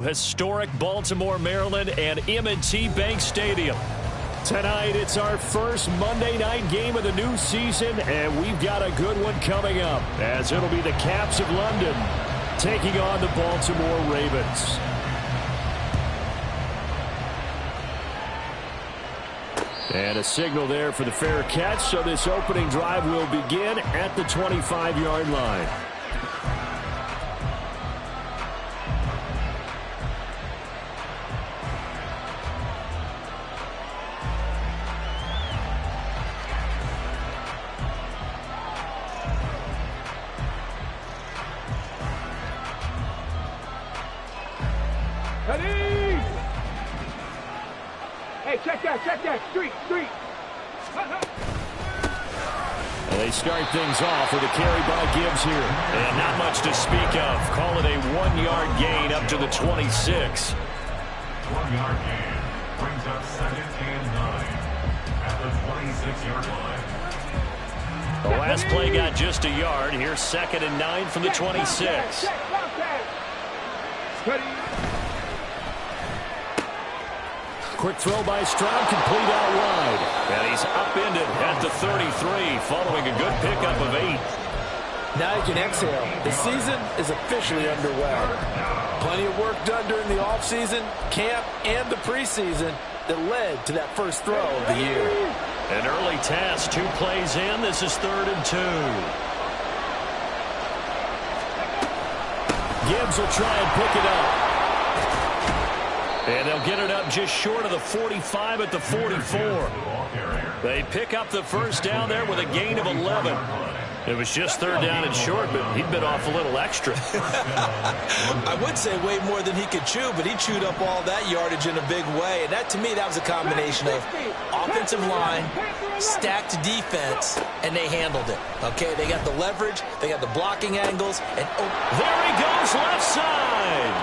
Historic Baltimore, Maryland, and M&T Bank Stadium. Tonight, it's our first Monday night game of the new season, and we've got a good one coming up, as it'll be the Caps of London taking on the Baltimore Ravens. And a signal there for the fair catch, so this opening drive will begin at the 25-yard line. Check that, street. And they start things off with a carry by Gibbs here. And not much to speak of. Call it a 1-yard gain up to the 26. 1-yard gain brings up 2nd and 9 at the 26-yard line. The last play got just a yard. Here's 2nd and 9 from the 26. Quick throw by Stroud, complete out wide. And he's upended at the 33, following a good pickup of 8. Now you can exhale. The season is officially underway. Plenty of work done during the offseason, camp, and the preseason that led to that first throw of the year. An early test, 2 plays in. This is 3rd and 2. Gibbs will try and pick it up. And they'll get it up just short of the 45 at the 44. They pick up the first down there with a gain of 11. It was just 3rd down and short, but he bit off a little extra. I would say way more than he could chew, but he chewed up all that yardage in a big way. And that, to me, that was a combination of offensive line, stacked defense, and they handled it. Okay, they got the leverage, they got the blocking angles, and there he goes, left side.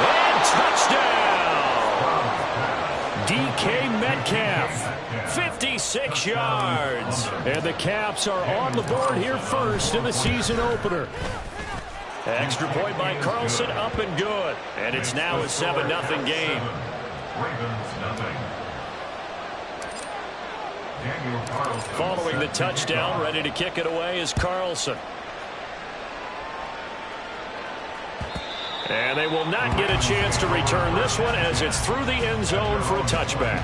And touchdown. DK Metcalf, 56 yards. And the Caps are on the board here first in the season opener. Extra point by Carlson, up and good. And it's now a 7-0 game. Following the touchdown, ready to kick it away is Carlson. And they will not get a chance to return this one as it's through the end zone for a touchback.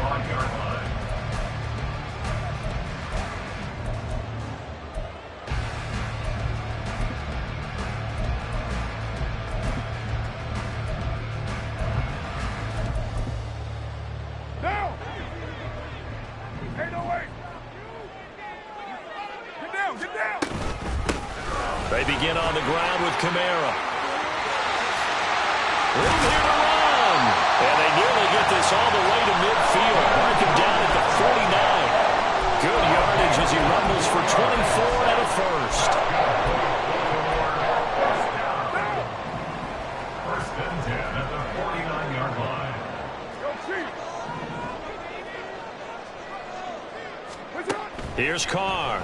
Down! Hey, no way! Get down! They begin on the ground with Kamara. Room here to run. And they nearly get this all the way to midfield. Mark him down at the 49. Good yardage as he rumbles for 24 and a first. First and 10 at the 49-yard line. Here's Carr.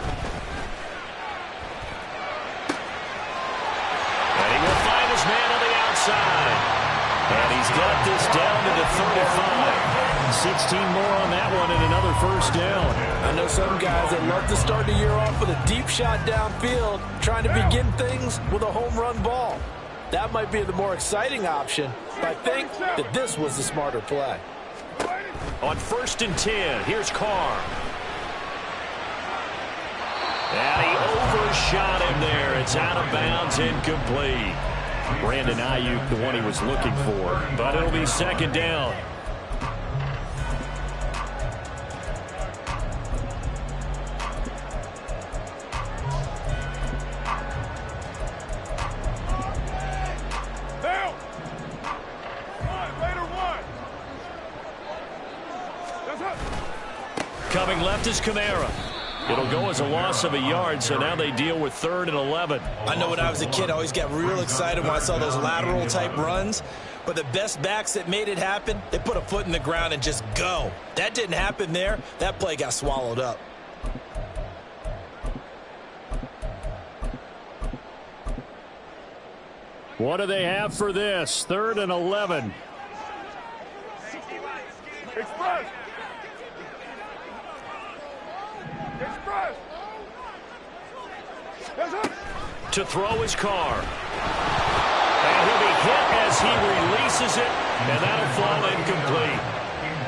And he will find his man on the outside. And he's got this down to the 35. 16 more on that one and another first down. I know some guys that love to start the year off with a deep shot downfield, trying to begin things with a home run ball. That might be the more exciting option, but I think that this was the smarter play. On 1st and 10, here's Carr. And he overshot him there. It's out of bounds, incomplete. Brandon Ayuk, the one he was looking for. But it'll be 2nd down. Coming left is Kamara. It'll go as a loss of a yard, so now they deal with 3rd and 11. I know when I was a kid, I always got real excited when I saw those lateral-type runs. But the best backs that made it happen, they put a foot in the ground and just go. That didn't happen there. That play got swallowed up. What do they have for this? 3rd and 11. Express. Express. To throw his car. And he'll be hit as he releases it, and that'll fall incomplete.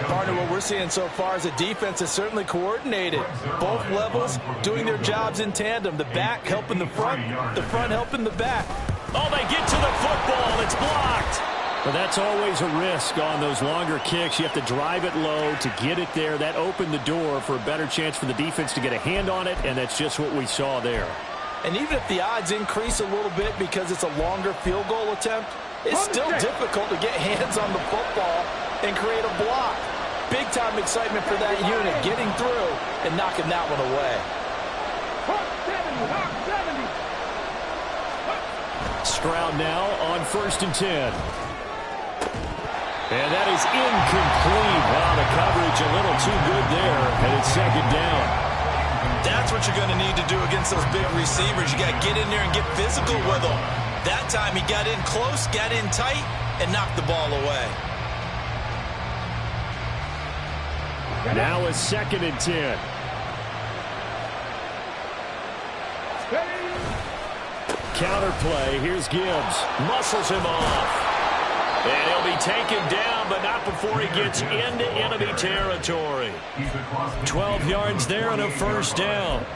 Partner, what we're seeing so far is the defense is certainly coordinated. Both levels doing their jobs in tandem. The back helping the front helping the back. Oh, they get to the football. It's blocked. But that's always a risk on those longer kicks. You have to drive it low to get it there. That opened the door for a better chance for the defense to get a hand on it, and that's just what we saw there. And even if the odds increase a little bit because it's a longer field goal attempt, it's still difficult to get hands on the football and create a block. Big-time excitement for that unit, getting through and knocking that one away. Stroud now on 1st and 10. And that is incomplete. Wow, the coverage a little too good there, and it's 2nd down. That's what you're going to need to do against those big receivers. You got to get in there and get physical with them. That time he got in close, got in tight, and knocked the ball away. Now a 2nd and 10. Counter play. Here's Gibbs. Muscles him off. And he'll be taken down, but not before he gets into enemy territory. 12 yards there and a 1st down.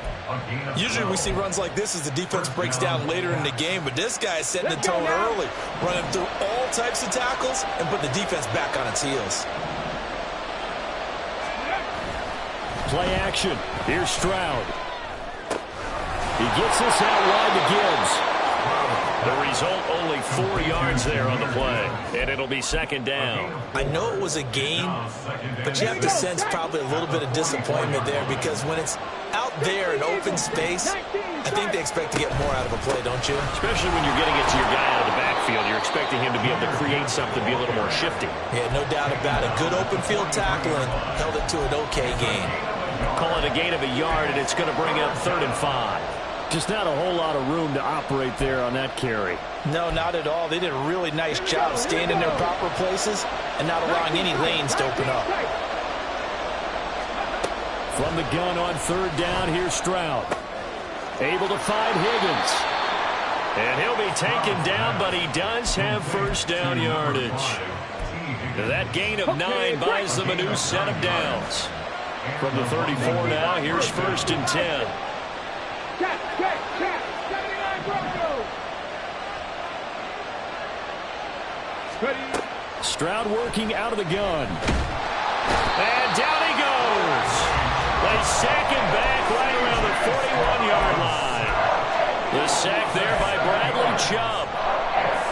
Usually we see runs like this as the defense breaks down later in the game, but this guy is setting the tone early, running through all types of tackles and put the defense back on its heels. Play action. Here's Stroud. He gets this out wide to Gibbs. The result, only 4 yards there on the play, and it'll be 2nd down. I know it was a gain, but you have to sense probably a little bit of disappointment there because when it's out there in open space, I think they expect to get more out of a play, don't you? Especially when you're getting it to your guy out of the backfield. You're expecting him to be able to create something, be a little more shifty. Yeah, no doubt about it. Good open field tackling, held it to an okay gain. Call it a gain of a yard, and it's going to bring up 3rd and 5. Just not a whole lot of room to operate there on that carry. No, not at all. They did a really nice job staying in their proper places and not allowing any lanes to open up. From the gun on 3rd down, here's Stroud. Able to find Higgins. And he'll be taken down, but he does have 1st down yardage. That gain of 9 buys them a new set of downs. From the 34 now, here's 1st and 10. Stroud working out of the gun. And down he goes. They sack him back right around the 41-yard line. The sack there by Bradley Chubb.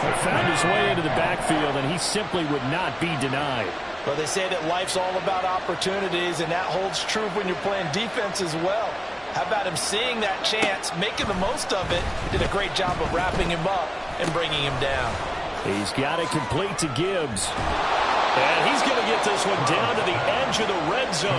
He found his way into the backfield, and he simply would not be denied. Well, they say that life's all about opportunities, and that holds true when you're playing defense as well. How about him seeing that chance, making the most of it? Did a great job of wrapping him up and bringing him down. He's got it complete to Gibbs. And he's going to get this one down to the edge of the red zone.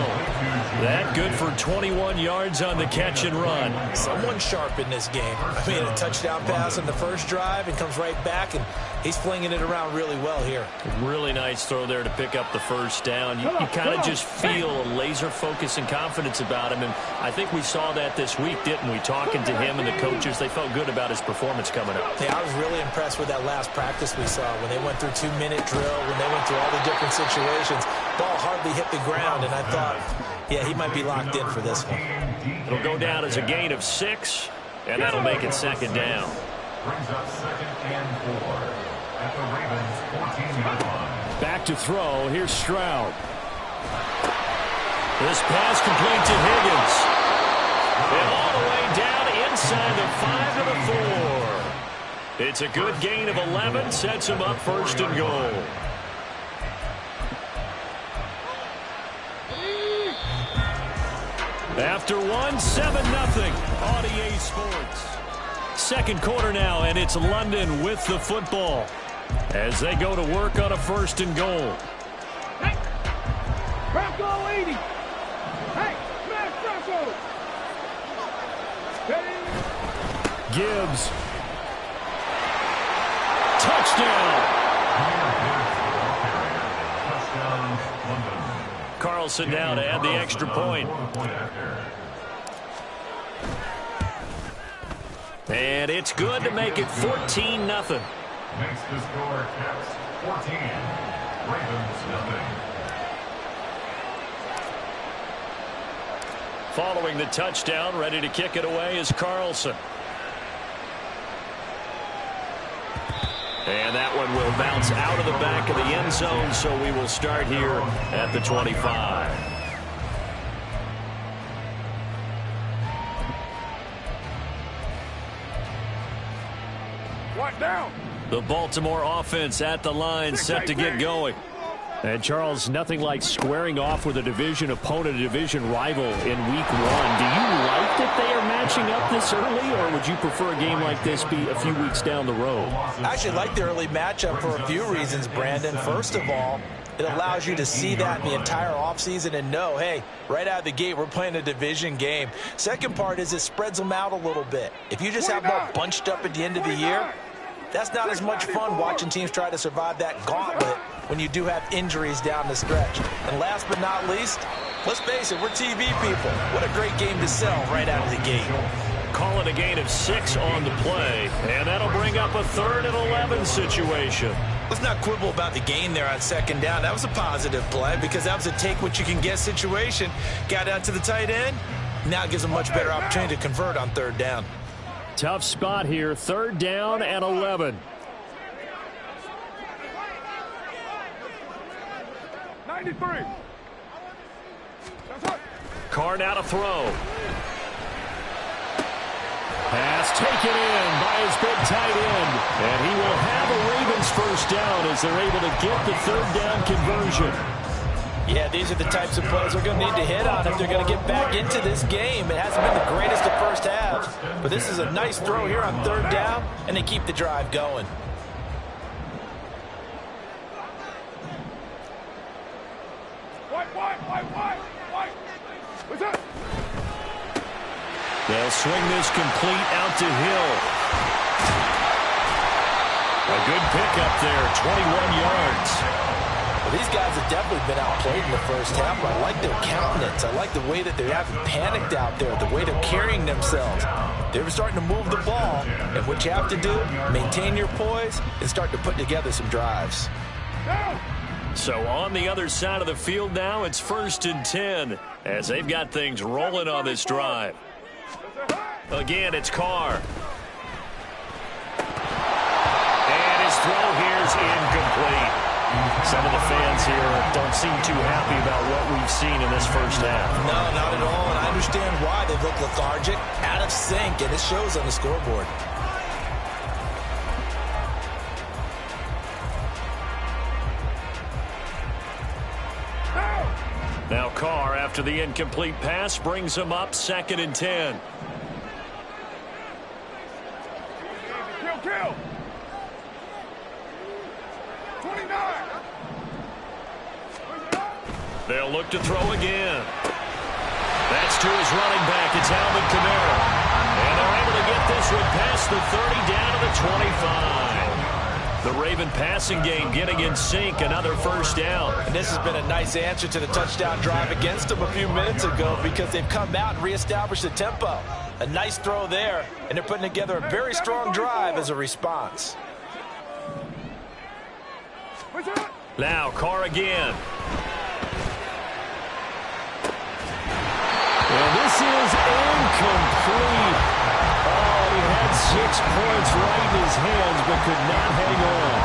That good for 21 yards on the catch and run. Someone sharp in this game. I mean, a touchdown pass on the first drive and comes right back, and he's flinging it around really well here. Really nice throw there to pick up the 1st down. You kind of just feel a laser focus and confidence about him, and I think we saw that this week, didn't we? Talking to him and the coaches, they felt good about his performance coming up. Yeah, I was really impressed with that last practice we saw when they went through 2-minute drill, when they went through all the different situations. Ball hardly hit the ground, and I thought, yeah, he might be locked in for this one. It'll go down as a gain of 6, and that'll make it 2nd down. Brings up 2nd and 4 at the Ravens' 14-yard line. Back to throw. Here's Stroud. This pass complete to Higgins. And all the way down inside the 5 to the 4. It's a good gain of 11. Sets him up 1st and goal. After 1, 7-0 on EA Sports. 2nd quarter now, and it's London with the football as they go to work on a 1st and goal. Hey, Bronco 80. Hey, smash Bronco. Hey. Gibbs. touchdown. Touchdown, Carlson now to add the extra point. And it's good to make it 14-0. Makes the score Caps 14, Ravens nothing. Following the touchdown, ready to kick it away is Carlson. And that one will bounce out of the back of the end zone, so we will start here at the 25. What down? The Baltimore offense at the line, set to get going. And, Charles, nothing like squaring off with a division opponent, a division rival in Week 1. Do you like that they are matching up this early, or would you prefer a game like this be a few weeks down the road? I actually like the early matchup for a few reasons, Brandon. First of all, it allows you to see that in the entire offseason and know, hey, right out of the gate, we're playing a division game. Second part is it spreads them out a little bit. If you just have them all bunched up at the end of the year, that's not as much fun watching teams try to survive that gauntlet when you do have injuries down the stretch. And last but not least, let's face it, we're TV people. What a great game to sell right out of the gate. Call it a gain of 6 on the play, and that'll bring up a 3rd and 11 situation. Let's not quibble about the gain there on second down. That was a positive play because that was a take-what-you-can-get situation. Got out to the tight end. Now it gives them a much better opportunity to convert on 3rd down. Tough spot here, 3rd down and 11. 93. Carr now to throw. Pass taken in by his big tight end. And he will have a Ravens first down as they're able to get the 3rd down conversion. Yeah, these are the types of plays they're going to need to hit on if they're going to get back into this game. It hasn't been the greatest of first halves, but this is a nice throw here on 3rd down, and they keep the drive going. What's up? They'll swing this complete out to Hill. A good pickup there, 21 yards. Well, these guys have definitely been outplayed in the first half, but I like their countenance. I like the way that they haven't panicked out there, the way they're carrying themselves. They're starting to move the ball, and what you have to do, maintain your poise and start to put together some drives. So on the other side of the field now, it's 1st and 10 as they've got things rolling on this drive. Again, it's Carr. And his throw here's incomplete. Some of the fans here don't seem too happy about what we've seen in this first half. No, not at all, and I understand why. They look lethargic, out of sync, and it shows on the scoreboard. Now Carr, after the incomplete pass, brings him up 2nd and 10. Kill. 29. They'll look to throw again. That's to his running back. It's Alvin Kamara. And they're able to get this one past the 30 down to the 25. The Raven passing game getting in sync. Another first down. And this has been a nice answer to the touchdown drive against them a few minutes ago because they've come out and reestablished the tempo. A nice throw there, and they're putting together a very strong drive as a response. Now Carr again. And this is incomplete. Oh, he had 6 points right in his hands, but could not hang on.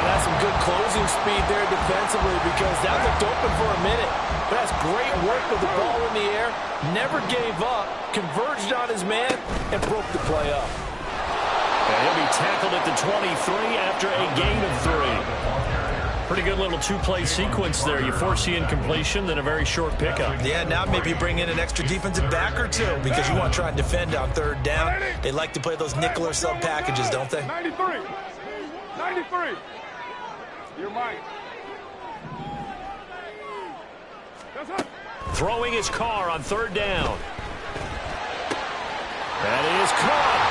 That's some good closing speed there defensively because that looked open for a minute. But that's great work with the ball in the air. Never gave up, converged on his man, and broke the play up. And he'll be tackled at the 23 after a gain of 3. Pretty good little 2-play sequence there. You force the incompletion, then a very short pickup. Yeah, now maybe you bring in an extra defensive back or two because you want to try and defend on 3rd down. They like to play those nickel or sub packages, don't they? 93. You're mine. Throwing his Carr on 3rd down. That is caught.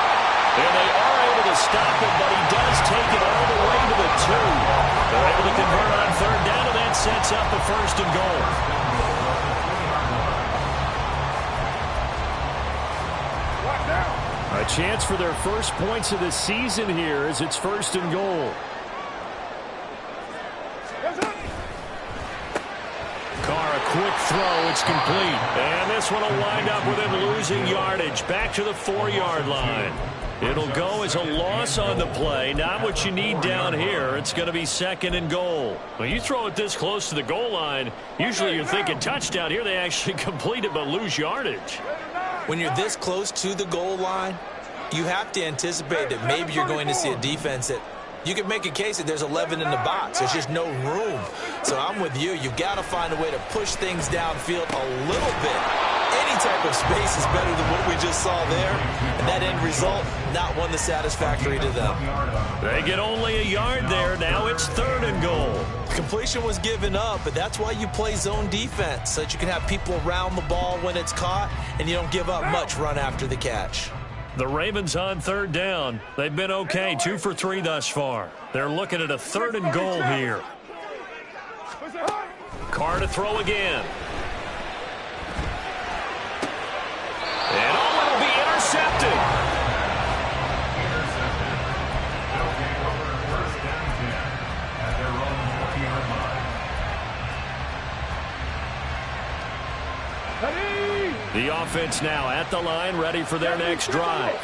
And they are able to stop him, but he does take it all the way to the 2. They're able to convert on third down, and that sets up the first and goal. A chance for their first points of the season here as it's first and goal. Carr, a quick throw. It's complete. And this one will wind up with him losing yardage. Back to the 4-yard line. It'll go as a loss on the play. Not what you need down here. It's going to be second and goal. When you throw it this close to the goal line, usually you're thinking touchdown. Here they actually complete it but lose yardage. When you're this close to the goal line, you have to anticipate that maybe you're going to see a defense that you can make a case that there's 11 in the box. There's just no room. So I'm with you. You've got to find a way to push things downfield a little bit. Any type of space is better than what we just saw there. And that end result, not one that's satisfactory to them. They get only a yard there. Now it's third and goal. Completion was given up, but that's why you play zone defense, so that you can have people around the ball when it's caught, and you don't give up much run after the catch. The Ravens on third down. They've been okay, 2 for 3 thus far. They're looking at a third and goal here. Carr to throw again. And it'll be intercepted. They'll take over first and 10 at their own 40-yard line. The offense now at the line, ready for their next drive.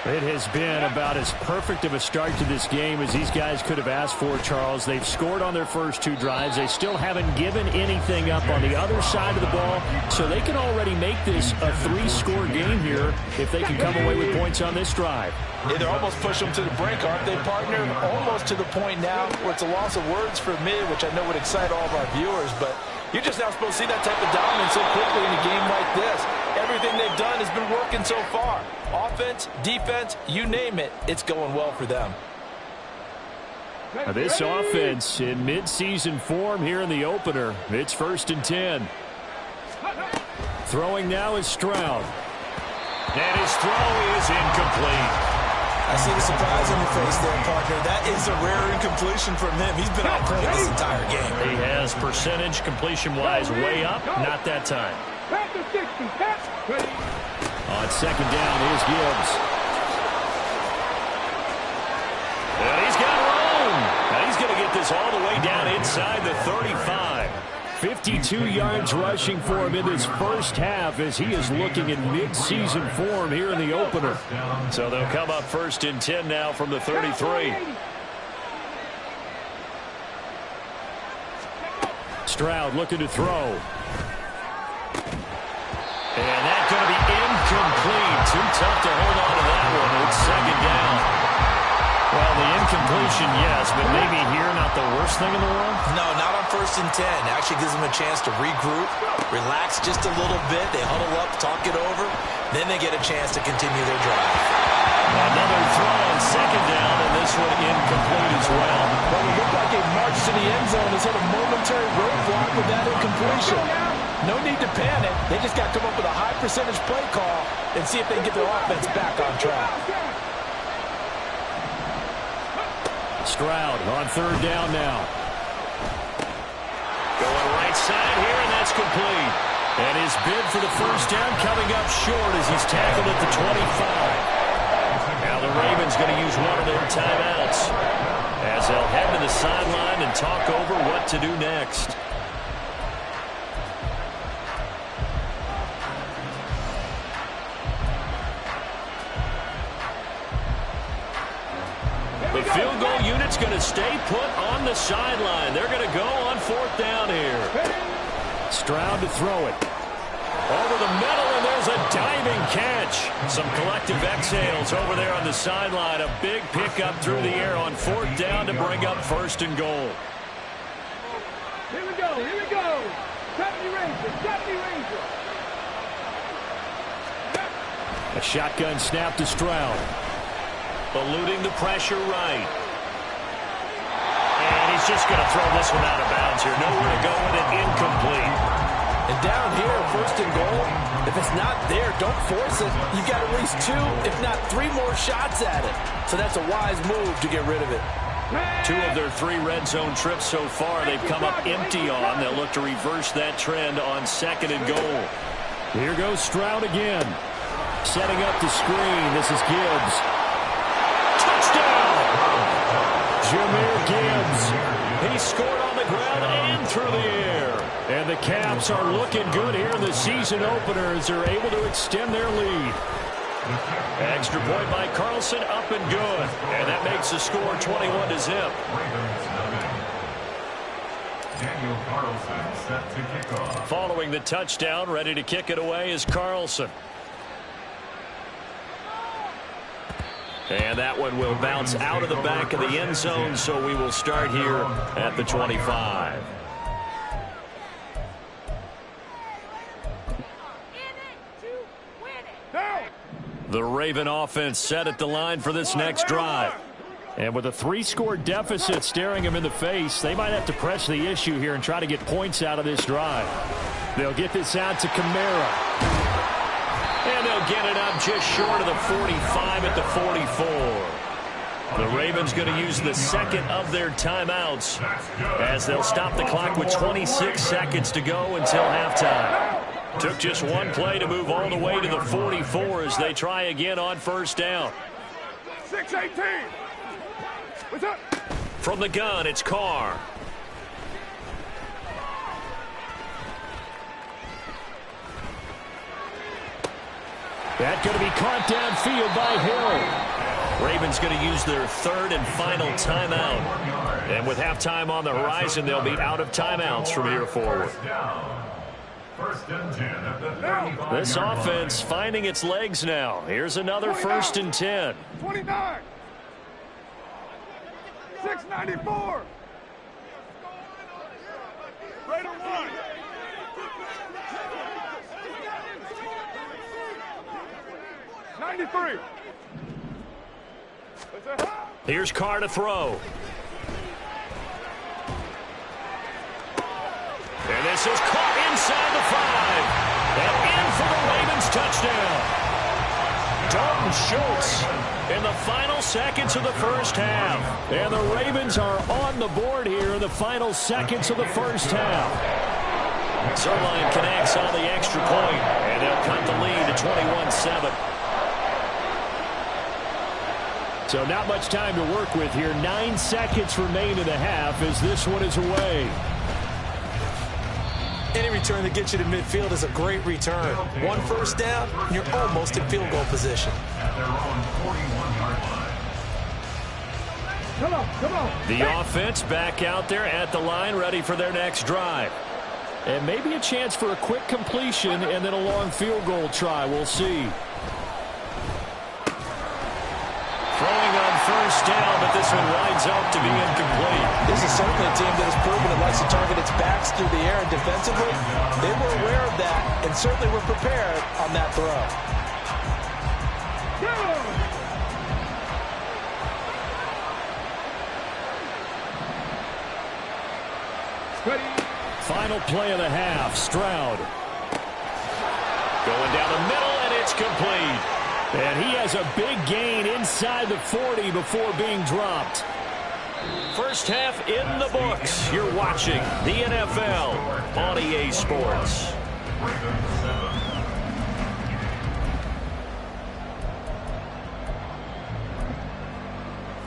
It has been about as perfect of a start to this game as these guys could have asked for, Charles. They've scored on their first 2 drives. They still haven't given anything up on the other side of the ball, so they can already make this a 3-score game here if they can come away with points on this drive. Yeah, they're almost pushing them to the brink, aren't they, partner? Almost to the point now where it's a loss of words for me, which I know would excite all of our viewers, but you're just not supposed to see that type of dominance so quickly in a game like this. Everything they've done has been working so far. Offense, defense, you name it, it's going well for them. Now this offense in mid-season form here in the opener. It's first and 10. Throwing now is Stroud. And his throw is incomplete. I see the surprise on your face there, partner. That is a rare incompletion from him. He's been on point this entire game. He has percentage completion-wise way up. Not that time. On second down, here's Gibbs. And he's got room. Now he's going to get this all the way down inside the 35. 52 yards rushing for him in this first half as he is looking in mid-season form here in the opener. So they'll come up first and 10 now from the 33. Stroud looking to throw. And that's going to be incomplete. Too tough to hold on to that one. It's second down. Well, the incompletion, yes, but maybe here not the worst thing in the world? No, not on first and 10. Actually gives them a chance to regroup, relax just a little bit. They huddle up, talk it over. Then they get a chance to continue their drive. Another throw on second down, and this one incomplete as well. Well, it looked like a march to the end zone has hit a momentary roadblock with that incompletion. No need to panic. They just got to come up with a high percentage play call and see if they can get their offense back on track. Stroud on third down now. Going right side here, and that's complete. And his bid for the first down coming up short as he's tackled at the 25. Now the Ravens going to use one of their timeouts as they'll head to the sideline and talk over what to do next. The field goal unit's going to stay put on the sideline. They're going to go on fourth down here. Stroud to throw it. Over the middle, and there's a diving catch. Some collective exhales over there on the sideline. A big pickup through the air on fourth down to bring up first and goal. Here we go, here we go. Deputy Ranger. A shotgun snap to Stroud. Eluding the pressure right. And he's just going to throw this one out of bounds here. Nowhere to go with it. Incomplete. And down here, first and goal, if it's not there, don't force it. You've got at least 2, if not 3 more shots at it. So that's a wise move to get rid of it. 2 of their 3 red zone trips so far they've come up empty on. They'll look to reverse that trend on 2nd and goal. Here goes Stroud again. Setting up the screen. This is Gibbs. Touchdown! Jahmyr Gibbs. He scored on the ground and through the air. And the Caps are looking good here in the season opener as they're able to extend their lead. Extra point by Carlson, up and good. And that makes the score 21-0. Daniel Carlson set to kick off. Following the touchdown, ready to kick it away is Carlson. And that one will bounce out of the back of the end zone, so we will start here at the 25. The Raven offense set at the line for this next drive. And with a 3-score deficit staring them in the face, they might have to press the issue here and try to get points out of this drive. They'll get this out to Kamara. And they'll get it up just short of the 45 at the 44. The Ravens going to use the second of their timeouts as they'll stop the clock with 26 seconds to go until halftime. Took just one play to move all the way to the 44 as they try again on first down. 6-18. What's up? From the gun, it's Carr. That's going to be caught downfield by Hill. Ravens going to use their 3rd and final timeout. And with halftime on the horizon, they'll be out of timeouts from here forward. First and 10 at the 35. This offense finding its legs now. Here's another 1st and 10. 29. 694. Raider 1. '93. Here's Carr to throw. And this is caught inside the 5. And in for the Ravens touchdown. Dalton Schultz in the final seconds of the first half. And the Ravens are on the board here in the final seconds of the first half. Zerline connects on the extra point, and they'll cut the lead to 21-7. So not much time to work with here. 9 seconds remain in the half as this one is away. Any return that gets you to midfield is a great return. 1 first down, you're almost in field goal position. At their own 41-yard line. Come on. The offense back out there at the line, ready for their next drive. And maybe a chance for a quick completion and then a long field goal try. We'll see. Throwing on first down, but this one winds up to be incomplete. This is certainly a team that has proven it likes to target its backs through the air and defensively. They were aware of that and certainly were prepared on that throw. Final play of the half, Stroud. Going down the middle, and it's complete. And he has a big gain inside the 40 before being dropped. First half in the books. You're watching the NFL on EA Sports.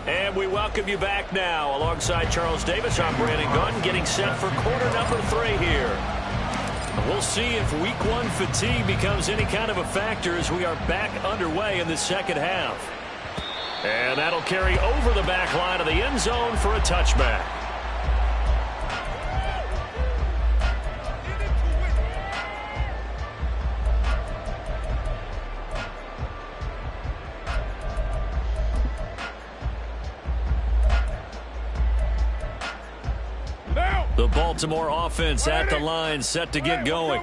And we welcome you back now. Alongside Charles Davis, I'm Brandon Gunn, getting set for quarter number 3 here. We'll see if week 1 fatigue becomes any kind of a factor as we are back underway in the second half. And that'll carry over the back line of the end zone for a touchback. The Baltimore offense at the line, set to get going.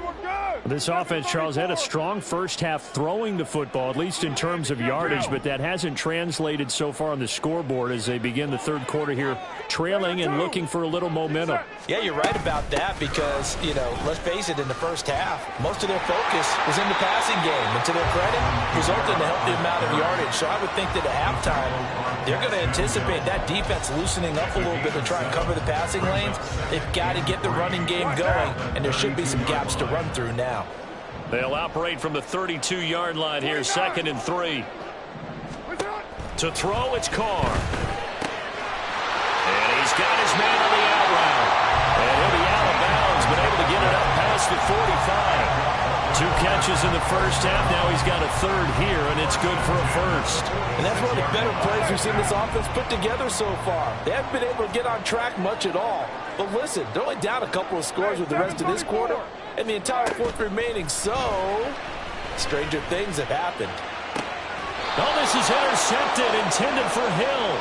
This offense, Charles, had a strong first half throwing the football, at least in terms of yardage, but that hasn't translated so far on the scoreboard as they begin the third quarter here, trailing and looking for a little momentum. Yeah, you're right about that because, you know, let's face it, in the first half, most of their focus was in the passing game. And to their credit, resulted in a healthy amount of yardage. So I would think that at halftime, they're going to anticipate that defense loosening up a little bit to try and cover the passing lanes. They've got to get the running game going, and there should be some gaps to run through now. They'll operate from the 32-yard line here, 2nd and 3. To throw, it's Carr. And he's got his man on the out route. And he'll be out of bounds, but able to get it up past the 45. 2 catches in the first half. Now he's got a third here, and it's good for a first. And that's one of the better plays we've seen this offense put together so far. They haven't been able to get on track much at all. But listen, they're only down a couple of scores with the rest of this quarter, and the entire fourth remaining, so stranger things have happened. Oh, this is intercepted, intended for Hill.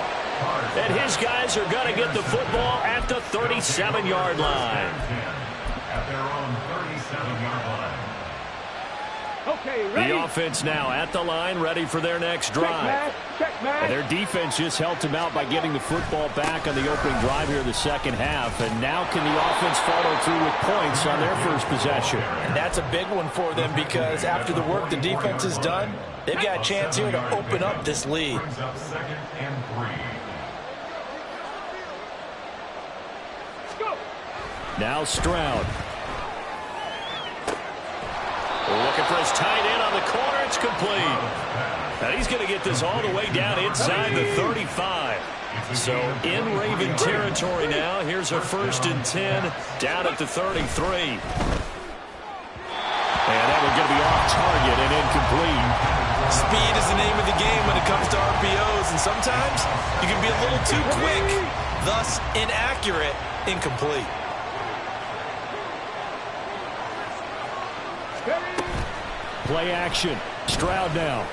And his guys are going to get the football at the 37-yard line. At their own 37-yard line. Okay, ready? The offense now at the line, ready for their next drive. And their defense just helped him out by getting the football back on the opening drive here in the second half. And now can the offense follow through with points on their first possession? And that's a big one for them because after the work the defense has done, they've got a chance here to open up this lead. Brings up 2nd and 3. Go. Now Stroud. Looking for his tight end on the corner. It's complete. And he's going to get this all the way down inside the 35. So in Raven territory now. Here's a 1st and 10 down at the 33. And that one's going to be off target and incomplete. Speed is the name of the game when it comes to RPOs, and sometimes you can be a little too quick, thus inaccurate, incomplete. Play action. Stroud now.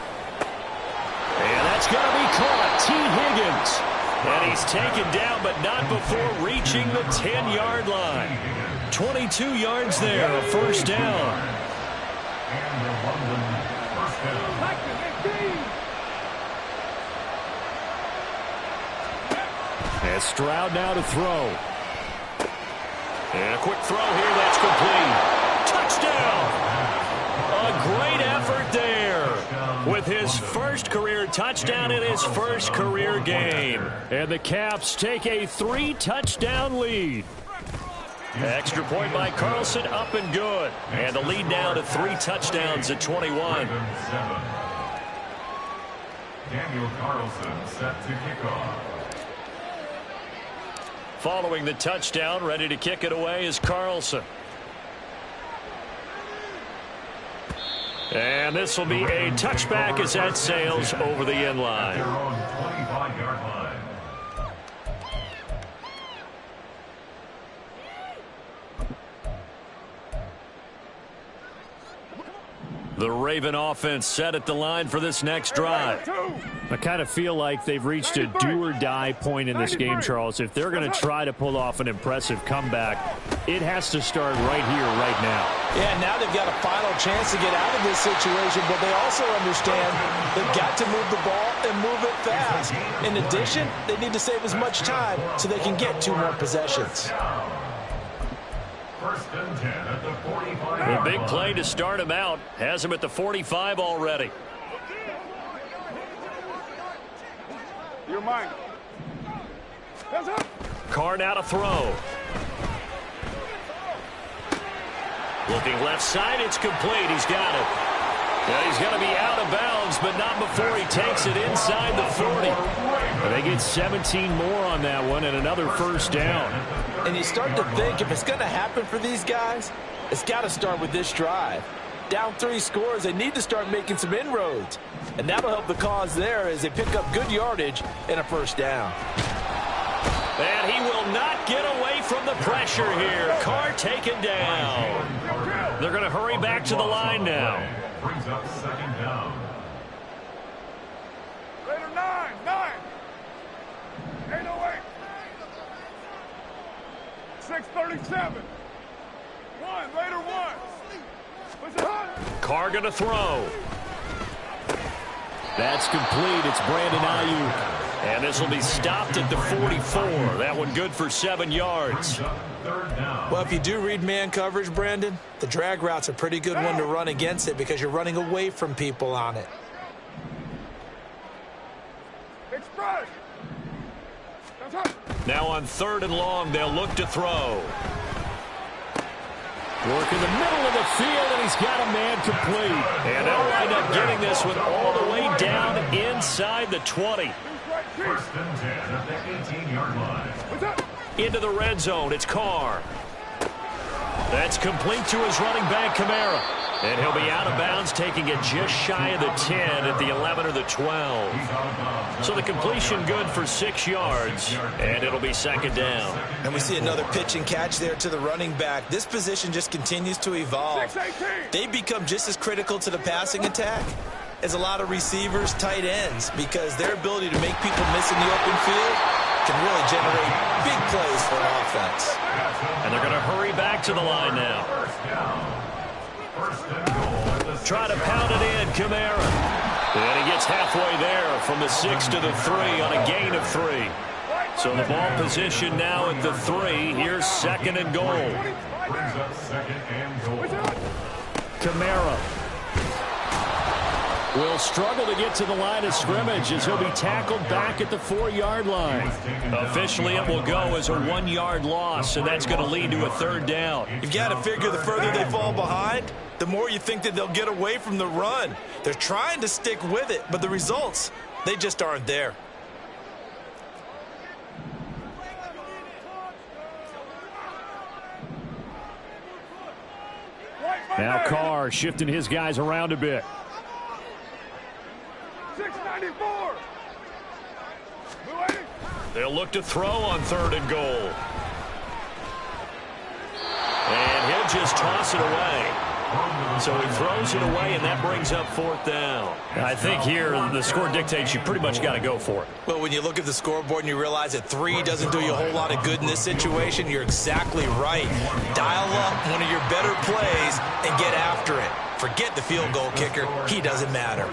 And that's going to be caught. T. Higgins. And he's taken down, but not before reaching the 10-yard line. 22 yards there, a first down. And the London first down. And Stroud now to throw. And a quick throw here. That's complete. Touchdown. A great effort there with his first career touchdown in his first career game. And the Caps take a 3-touchdown lead. Extra point by Carlson, up and good. And the lead now to 3 touchdowns at 21. Daniel Carlson set to kick off. Following the touchdown, ready to kick it away is Carlson. And this will be a touchback as that sails over the end line. Their own 25-yard line. The Raven offense set at the line for this next drive. I kind of feel like they've reached a do-or-die point in this game, Charles. If they're going to try to pull off an impressive comeback, it has to start right here, right now. Yeah, now they've got a final chance to get out of this situation, but they also understand they've got to move the ball and move it fast. In addition, they need to save as much time so they can get 2 more possessions. 1st and 10 at the 45. A big play to start him out. Has him at the 45 already. You're mine. Carr now to throw. Looking left side, it's complete. He's got it. Yeah, he's going to be out of bounds, but not before he takes it inside the 40. And they get 17 more on that one and another first down. And you start to think if it's going to happen for these guys, it's got to start with this drive. Down 3 scores, they need to start making some inroads. And that'll help the cause there as they pick up good yardage and a first down. And he will not get away from the pressure here. Carr taken down. They're going to hurry back to the line now. Brings up 2nd down. Raider 9. 808. 637. 1. Raider 1. Carr going to throw. That's complete. It's Brandon Ayuk. And this will be stopped at the 44. That one good for 7 yards. Well, if you do read man coverage, Brandon, the drag route's a pretty good one to run against it because you're running away from people on it. Now on 3rd and long, they'll look to throw. Work in the middle of the field, and he's got a man complete. And they'll wind up getting this one all the way down inside the 20. First and 10 at the 18-yard line. Into the red zone, it's Carr. That's complete to his running back, Kamara. And he'll be out of bounds, taking it just shy of the 10 at the 11 or the 12. So the completion good for 6 yards, and it'll be 2nd down. And we see another pitch and catch there to the running back. This position just continues to evolve. They become just as critical to the passing attack as a lot of receivers, tight ends, because their ability to make people miss in the open field can really generate big plays for an offense. And they're going to hurry back to the line now. Try to pound it in, Kamara. And he gets halfway there from the 6 to the 3 on a gain of 3. So the ball position now at the 3. Here's 2nd and goal. Kamara will struggle to get to the line of scrimmage as he'll be tackled back at the 4-yard line. Officially, it will go as a 1-yard loss, and that's going to lead to a 3rd down. You've got to figure the further they fall behind, the more you think that they'll get away from the run. They're trying to stick with it, but the results, they just aren't there. Now Carr shifting his guys around a bit. 694. They'll look to throw on 3rd and goal. And he'll just toss it away. So he throws it away, and that brings up 4th down. I think here the score dictates you pretty much got to go for it. Well, when you look at the scoreboard and you realize that 3 doesn't do you a whole lot of good in this situation, you're exactly right. Dial up one of your better plays and get after it. Forget the field goal kicker. He doesn't matter.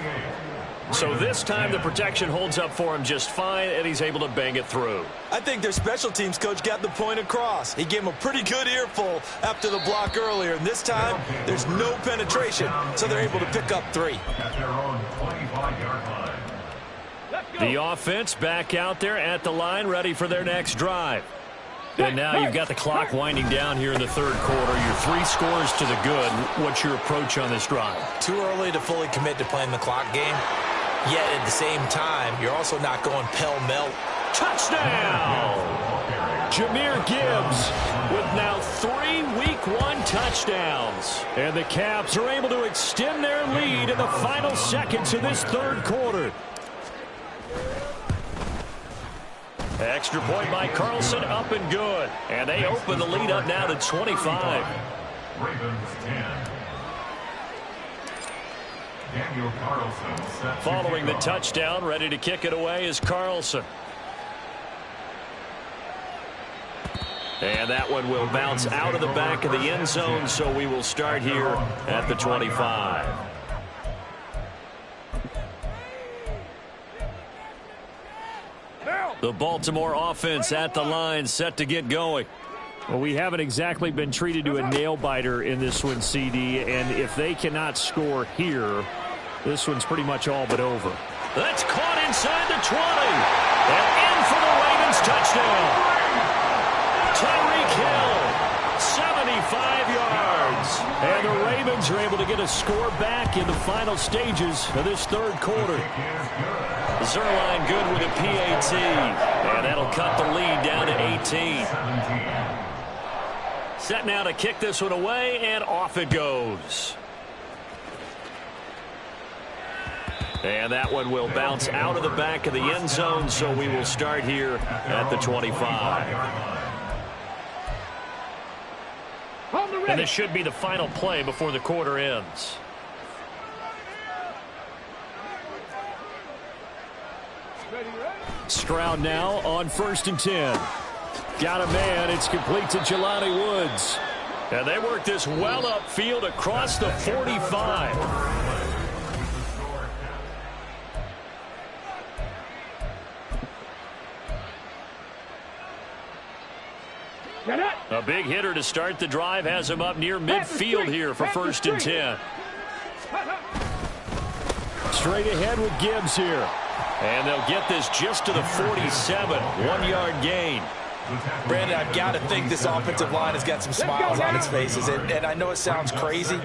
So this time the protection holds up for him just fine, and he's able to bang it through. I think their special teams coach got the point across. He gave him a pretty good earful after the block earlier, and this time there's no penetration, so they're able to pick up 3. At their own 25-yard line. The offense back out there at the line, ready for their next drive. And now you've got the clock winding down here in the 3rd quarter. Your 3 scores to the good. What's your approach on this drive? Too early to fully commit to playing the clock game. Yet at the same time, you're also not going pell-mell. Touchdown! Jahmyr Gibbs with now 3 Week 1 touchdowns. And the Caps are able to extend their lead in the final seconds of this 3rd quarter. Extra point by Carlson, up and good. And they open the lead up now to 25. Ravens 10. Daniel Carlson set to Following the kick off. touchdown, ready to kick it away is Carlson. And that one will bounce out of the back of the end zone, so we will start here at the 25. The Baltimore offense at the line, set to get going. Well, we haven't exactly been treated to a nail-biter in this one, CD, and if they cannot score here, this one's pretty much all but over. That's caught inside the 20. And in for the Ravens touchdown. Tyreek Hill, 75 yards. And the Ravens are able to get a score back in the final stages of this 3rd quarter. Zerline good with a PAT. And that'll cut the lead down to 18. Set now to kick this one away, and off it goes. And that one will bounce out of the back of the end zone, so we will start here at the 25. And this should be the final play before the quarter ends. Stroud now on 1st and 10. Got a man. It's complete to Jelani Woods. And they work this well upfield across the 45. A big hitter to start the drive has him up near midfield here for 1st and 10. Straight ahead with Gibbs here. And they'll get this just to the 47. 1-yard gain. Brandon, I've got to think this offensive line has got some smiles on its faces. And I know it sounds crazy,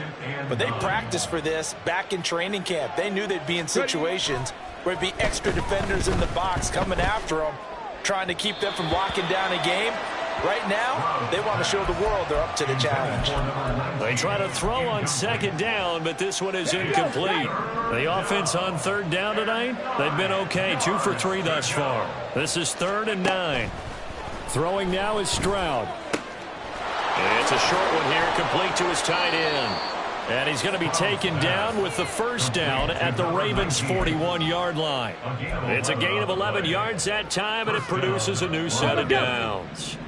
but they practiced for this back in training camp. They knew they'd be in situations where it'd be extra defenders in the box coming after them, trying to keep them from locking down a game. Right now, they want to show the world they're up to the challenge. They try to throw on 2nd down, but this one is incomplete. The offense on 3rd down tonight, they've been okay. 2 for 3 thus far. This is 3rd and 9. Throwing now is Stroud. It's a short one here, complete to his tight end. And he's going to be taken down with the 1st down at the Ravens' 41-yard line. It's a gain of 11 yards that time, and it produces a new set of downs.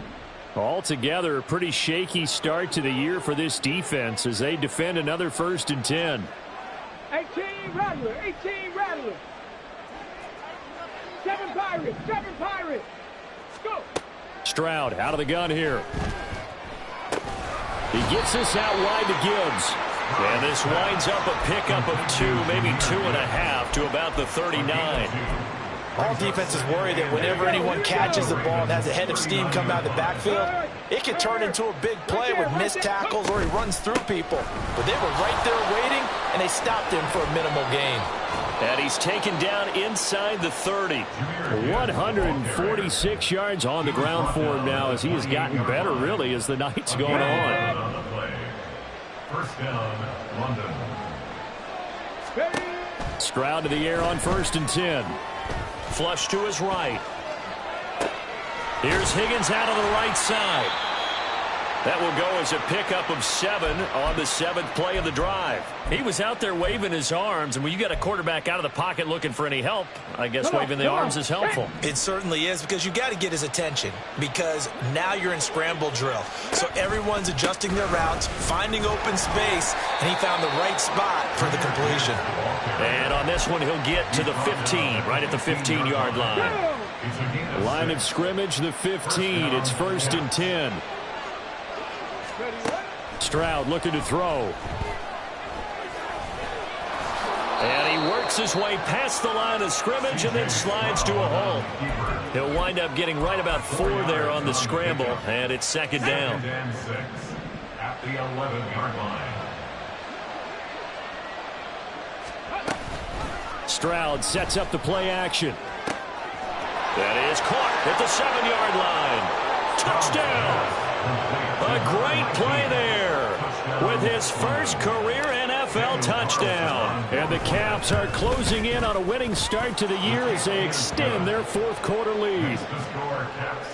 Altogether, a pretty shaky start to the year for this defense as they defend another 1st and 10. 18 Rattler, 18 Rattler. 7 Pirates, 7 Pirates. Go. Stroud out of the gun here. He gets this out wide to Gibbs. And this winds up a pickup of 2, maybe 2.5 to about the 39. All defenses worry that whenever anyone catches the ball and has a head of steam come out of the backfield, it can turn into a big play with missed tackles or he runs through people. But they were right there waiting, and they stopped him for a minimal gain. And he's taken down inside the 30. 146 yards on the ground for him now as he has gotten better, really, as the night's gone on. 1st down, London. Stroud to the air on 1st and 10. Flush to his right. Here's Higgins out of the right side. That will go as a pickup of 7 on the 7th play of the drive. He was out there waving his arms, and when you got a quarterback out of the pocket looking for any help, I guess waving the arms is helpful. It certainly is, because you got to get his attention, because now you're in scramble drill. So everyone's adjusting their routes, finding open space, and he found the right spot for the completion. And on this one, he'll get to the 15, right at the 15-yard line. Line of scrimmage, the 15. It's 1st and 10. Stroud looking to throw. And he works his way past the line of scrimmage and then slides to a hole. He'll wind up getting right about 4 there on the scramble, and it's 2nd down. 2nd and 6 at the 11-yard line. Stroud sets up the play action. That is caught at the 7-yard line. Touchdown! A great play there with his first career NFL touchdown. And the Caps are closing in on a winning start to the year as they extend their 4th quarter lead.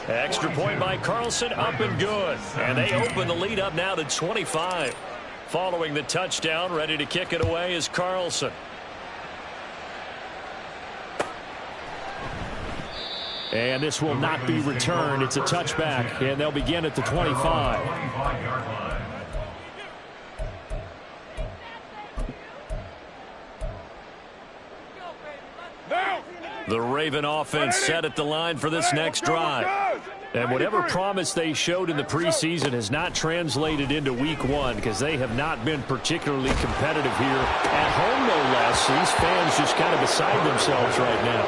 Extra point by Carlson, up and good. And they open the lead up now to 25. Following the touchdown, ready to kick it away is Carlson. And this will not be returned. It's a touchback, and they'll begin at the 25. The Raven offense set at the line for this next drive. And whatever promise they showed in the preseason has not translated into week 1 because they have not been particularly competitive here at home, no less. These fans just kind of beside themselves right now.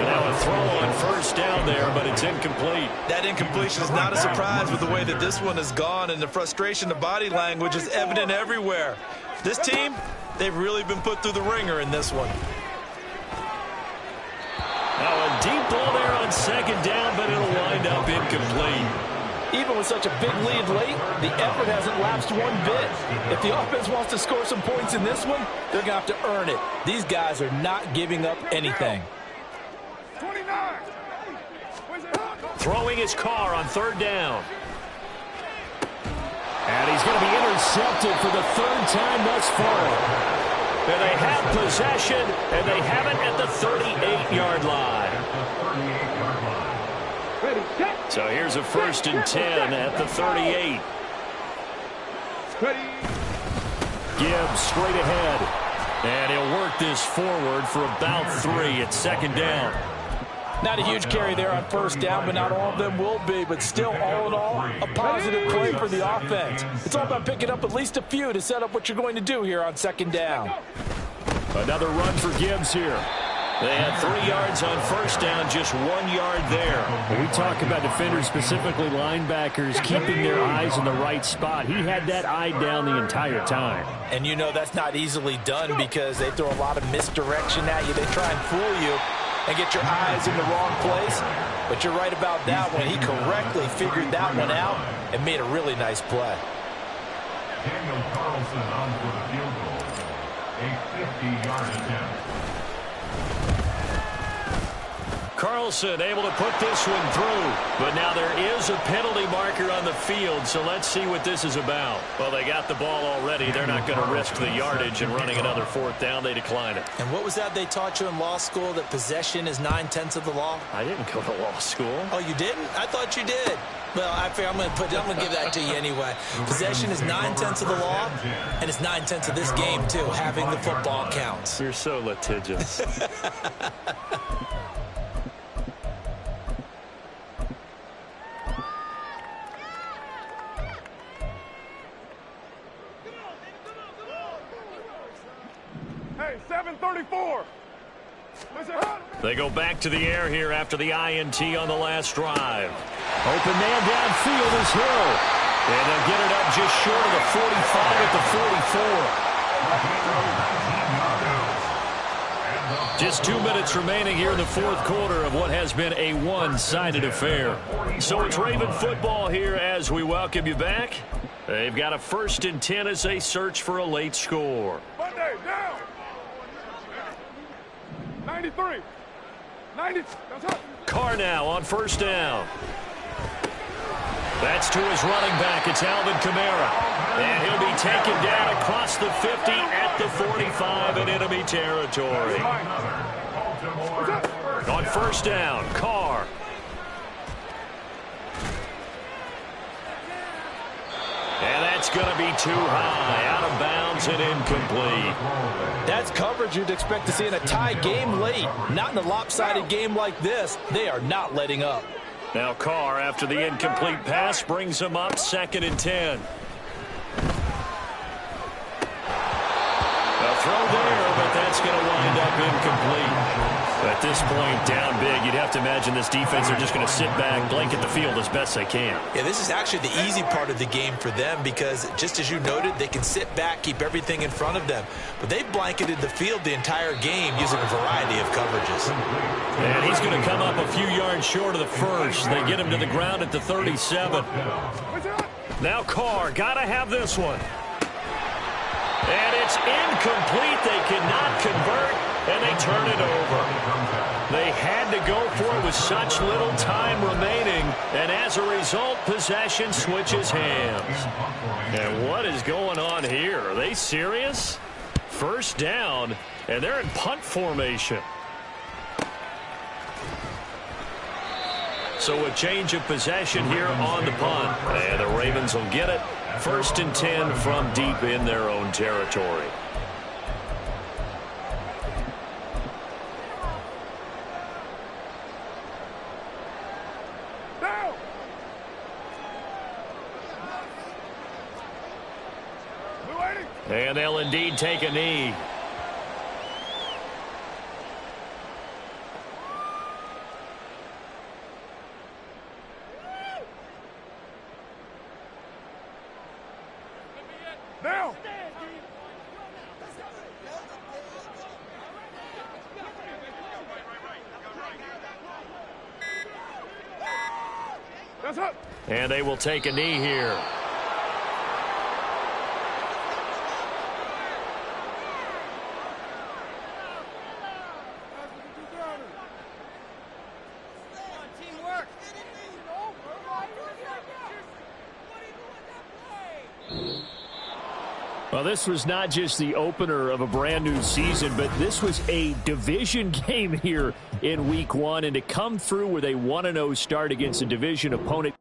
And now a throw on 1st down there, but it's incomplete. That incompletion is not a surprise with the way that this one has gone, and the frustration, the body language is evident everywhere. This team, they've really been put through the ringer in this one. Now a deep ball there on 2nd down, but it'll wind up incomplete. Even with such a big lead late, the effort hasn't lapsed one bit. If the offense wants to score some points in this one, they're going to have to earn it. These guys are not giving up anything. 29. Throwing his car on 3rd down. And he's going to be intercepted for the 3rd time thus far. And they have possession, and they have it at the 38-yard line. So here's a 1st and 10 at the 38. Ready. Gibbs straight ahead. And he'll work this forward for about 3. It's second down. Not a huge carry there on first down, but not all of them will be. But still, all in all, a positive play for the offense. It's all about picking up at least a few to set up what you're going to do here on second down. Another run for Gibbs here. They had 3 yards on first down, just 1 yard there. When we talk about defenders, specifically linebackers, keeping their eyes in the right spot, he had that eye down the entire time. And you know that's not easily done because they throw a lot of misdirection at you. They try and fool you and get your eyes in the wrong place. But you're right about that one. He correctly figured that one out and made a really nice play. Daniel Carlson on for the field goal. A 50-yard attempt. Carlson able to put this one through, but now there is a penalty marker on the field, so let's see what this is about. Well, they got the ball already. They're not going to risk the yardage and running another 4th down. They decline it. And what was that they taught you in law school, that possession is 9/10 of the law? I didn't go to law school. Oh, you didn't? I thought you did. Well, I figure I'm going to give that to you anyway. Possession is 9/10 of the law, and it's 9/10 of this game, too. Having the football counts. You're so litigious. Hey, 7:34. They go back to the air here after the INT on the last drive. Open man downfield is Hill. And they'll get it up just short of the 45 at the 44. Just 2 minutes remaining here in the 4th quarter of what has been a one-sided affair. So it's Raven football here as we welcome you back. They've got a 1st and 10 as they search for a late score. Monday, down. 93. 90. That's up. Carr now on 1st down. That's to his running back. It's Alvin Kamara. And he'll be taken down across the 50 at the 45 in enemy territory. On 1st down, Carr. And that's going to be too high, out of bounds and incomplete. That's coverage you'd expect to see in a tie game late. Not in a lopsided game like this. They are not letting up. Now Carr, after the incomplete pass, brings him up 2nd and 10. A throw there, but that's going to wind up incomplete. At this point, down big, you'd have to imagine this defense are just going to sit back, blanket the field as best they can. Yeah, this is actually the easy part of the game for them because, just as you noted, they can sit back, keep everything in front of them. But they've blanketed the field the entire game using a variety of coverages. And he's going to come up a few yards short of the 1st. They get him to the ground at the 37. Now Carr, got to have this one. And it's incomplete. They cannot convert, and they turn it over. They had to go for it with such little time remaining, and as a result, possession switches hands. And what is going on here? Are they serious? 1st down, and they're in punt formation. So a change of possession here on the punt, and the Ravens will get it. 1st and 10 from deep in their own territory. Down. And they'll indeed take a knee. Now. That's up. And they will take a knee here. Well, this was not just the opener of a brand new season, but this was a division game here in week 1. And to come through with a 1-0 start against a division opponent